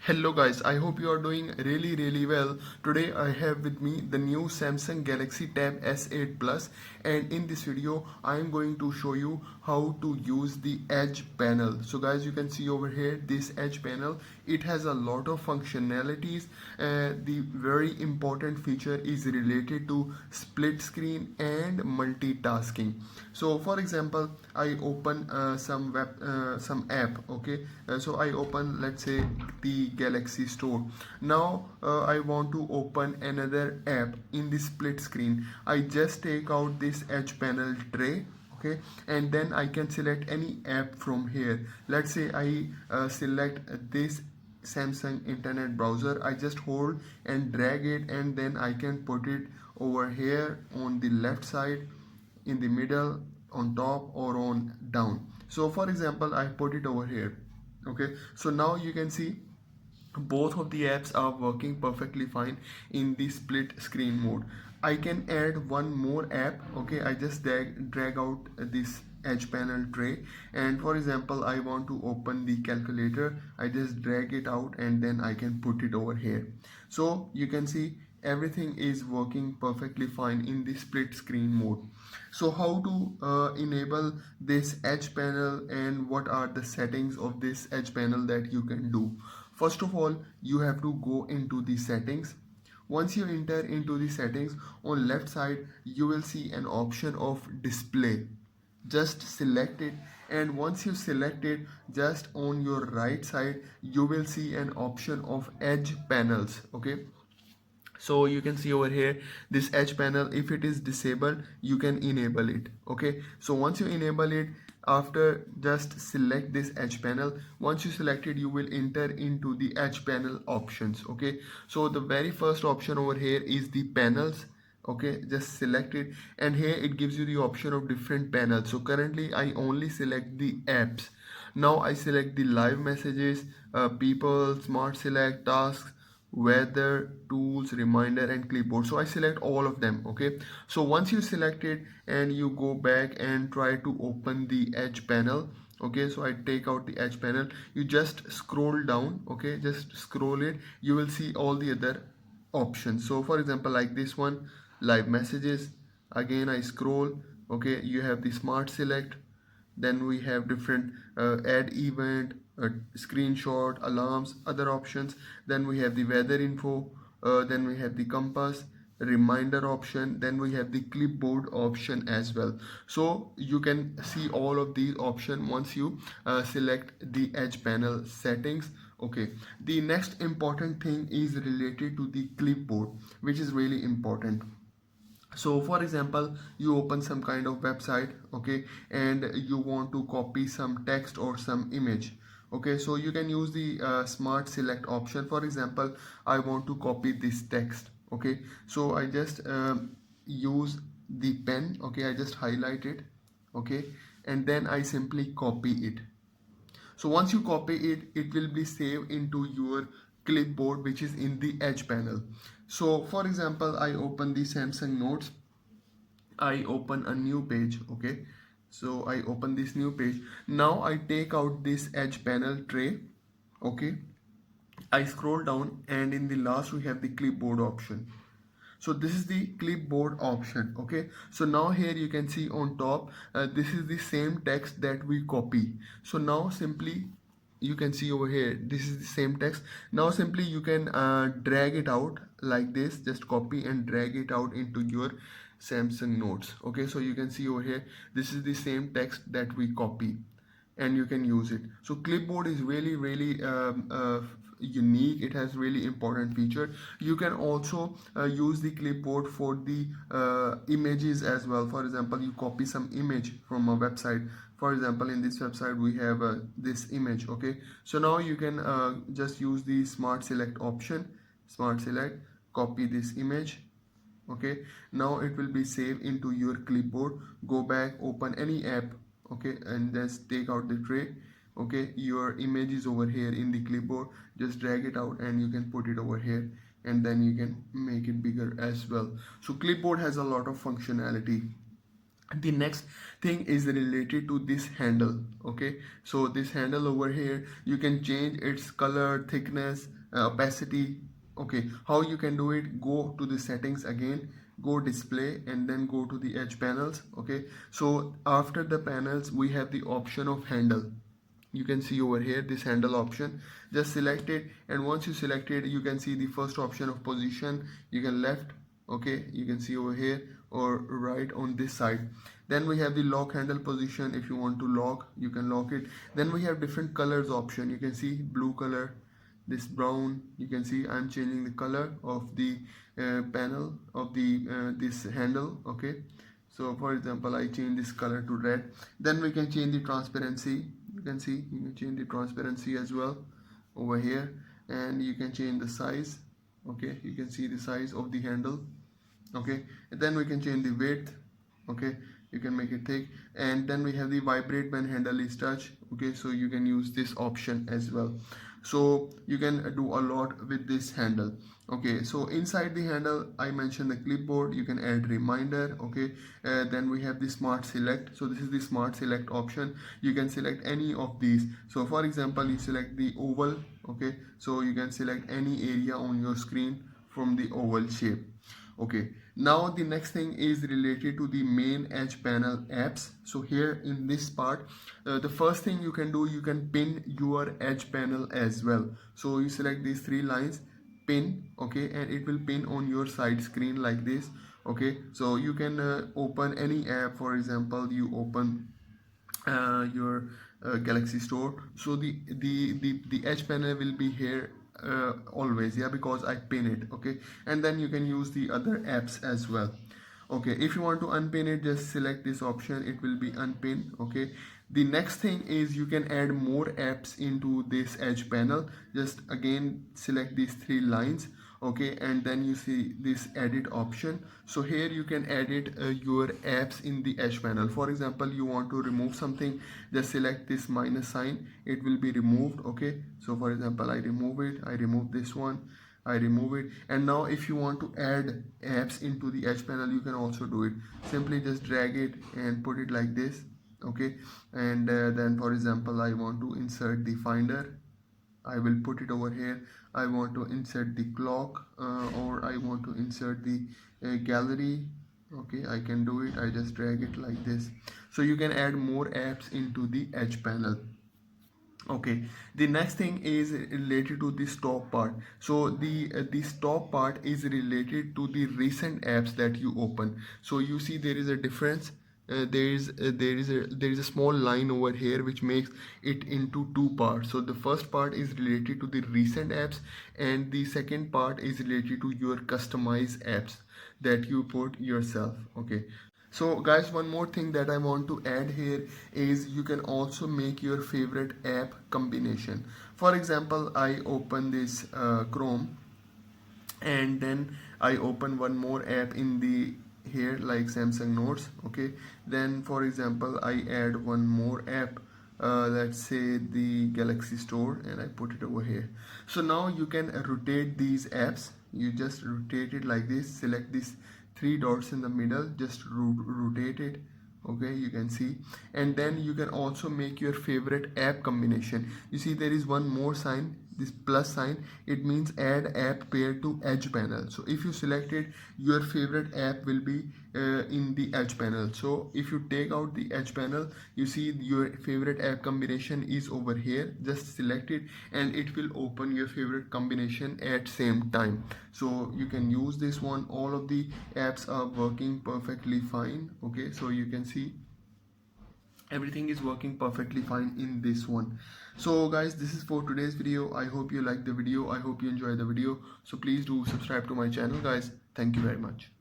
Hello guys, I hope you are doing really well. Today I have with me the new Samsung Galaxy Tab S8 Plus, and in this video I am going to show you how to use the Edge panel. So guys, you can see over here this Edge panel. It has a lot of functionalities. The very important feature is related to split screen and multitasking. So for example, I open some app. Okay, so I open, let's say, the Galaxy Store. Now I want to open another app in the split screen. I just take out this Edge panel tray. Okay, and then I can select any app from here. Let's say I select this Samsung internet browser. I just hold and drag it, and then I can put it over here on the left side, in the middle, on top, or on down. So for example, I put it over here. Okay, so now you can see both of the apps are working perfectly fine in the split screen mode. I can add one more app. Okay, I just drag out this Edge panel tray, and for example I want to open the calculator. I just drag it out and then I can put it over here. So you can see everything is working perfectly fine in the split screen mode. So how to enable this Edge panel, and what are the settings of this Edge panel that you can do? First of all, you have to go into the settings. Once you enter into the settings, on left side you will see an option of display. Just select it, and once you select it, just on your right side you will see an option of Edge panels. Okay, so you can see over here this Edge panel. If it is disabled, you can enable it. Okay, so once you enable it, after just select this Edge panel. Once you select it, you will enter into the Edge panel options. Okay, so the very first option over here is the panels. Okay, just select it, and here it gives you the option of different panels. So currently I only select the apps. Now I select the live messages, people, smart select, tasks, weather, tools, reminder, and clipboard. So I select all of them. Okay, so once you select it and you go back and try to open the Edge panel. Okay, so I take out the Edge panel. You just scroll down. Okay, just scroll it. You will see all the other options. So for example, like this one, live messages. Again I scroll. Okay, you have the smart select, then we have different add event, screenshot, alarms, other options. Then we have the weather info, then we have the compass, reminder option, then we have the clipboard option as well. So you can see all of these options once you select the Edge panel settings. Okay, the next important thing is related to the clipboard, which is really important. So for example, you open some kind of website. Okay, and you want to copy some text or some image. Okay, so you can use the smart select option. For example, I want to copy this text. Okay, so I just use the pen. Okay, I just highlight it. Okay, and then I simply copy it. So once you copy it, it will be saved into your clipboard, which is in the Edge panel. So for example, I open the Samsung Notes. I open a new page. Okay, so I open this new page. Now I take out this Edge panel tray. Okay, I scroll down, and in the last we have the clipboard option. So this is the clipboard option. Okay, so now here you can see on top, this is the same text that we copy. So now simply you can see over here, this is the same text. Now simply you can drag it out like this. Just copy and drag it out into your Samsung Notes. Okay, so you can see over here, this is the same text that we copy, and you can use it. So clipboard is really unique. It has really important feature. You can also use the clipboard for the images as well. For example, you copy some image from a website. For example, in this website we have this image. Okay, so now you can just use the smart select option. Smart select, copy this image. Okay, now it will be saved into your clipboard. Go back, open any app. Okay, and just take out the tray. Okay, your image is over here in the clipboard. Just drag it out and you can put it over here, and then you can make it bigger as well. So clipboard has a lot of functionality. The next thing is related to this handle. Okay, so this handle over here, you can change its color, thickness, opacity. Okay, how you can do it, go to the settings again, go display, and then go to the edge panels. Okay, so after the panels we have the option of handle. You can see over here this handle option, just select it, and once you select it you can see the first option of position. You can left, okay, you can see over here, or right on this side. Then we have the lock handle position. If you want to lock, you can lock it. Then we have different colors option. You can see blue color, this brown. You can see I'm changing the color of the panel of the this handle. Okay, so for example I change this color to red. Then we can change the transparency. You can see you can change the transparency as well over here, and you can change the size. Okay, you can see the size of the handle. Okay, and then we can change the width. Okay, you can make it thick. And then we have the vibrate when handle is touched. Okay, so you can use this option as well. So you can do a lot with this handle. Okay, so inside the handle I mentioned the clipboard. You can add reminder. Okay, then we have the smart select. So this is the smart select option. You can select any of these. So for example you select the oval. Okay, so you can select any area on your screen from the oval shape. Okay, now the next thing is related to the main edge panel apps. So here in this part, the first thing you can do, you can pin your edge panel as well. So you select these three lines, pin, okay, and it will pin on your side screen like this. Okay, so you can open any app. For example, you open your Galaxy Store, so the edge panel will be here always, yeah, because I pin it. Okay, and then you can use the other apps as well. Okay, if you want to unpin it, just select this option, it will be unpinned. Okay, the next thing is you can add more apps into this edge panel. Just again select these three lines. Okay, and then you see this edit option. So here you can edit your apps in the edge panel. For example, you want to remove something, just select this minus sign, it will be removed. Okay, so for example I remove it, I remove this one, I remove it. And now if you want to add apps into the edge panel, you can also do it. Simply just drag it and put it like this. Okay, and then for example I want to insert the finder, I will put it over here. I want to insert the clock, or I want to insert the gallery. Okay, I can do it. I just drag it like this. So you can add more apps into the edge panel. Okay, the next thing is related to the stop part. So the stop part is related to the recent apps that you open. So you see there is a difference. There is a small line over here which makes it into two parts. So the first part is related to the recent apps, and the second part is related to your customized apps that you put yourself. Okay, so guys, one more thing that I want to add here is you can also make your favorite app combination. For example, I open this Chrome, and then I open one more app in the here like Samsung Notes. Okay, then for example I add one more app, let's say the Galaxy Store, and I put it over here. So now you can rotate these apps. You just rotate it like this, select these three dots in the middle, just rotate it. Okay, you can see, and then you can also make your favorite app combination. You see there is one more sign, this plus sign, it means add app pair to edge panel. So if you select it, your favorite app will be in the edge panel. So if you take out the edge panel, you see your favorite app combination is over here. Just select it and it will open your favorite combination at same time. So you can use this one. All of the apps are working perfectly fine. Okay, so you can see everything is working perfectly fine in this one. So guys, this is for today's video. I hope you like the video, I hope you enjoy the video. So please do subscribe to my channel guys. Thank you very much.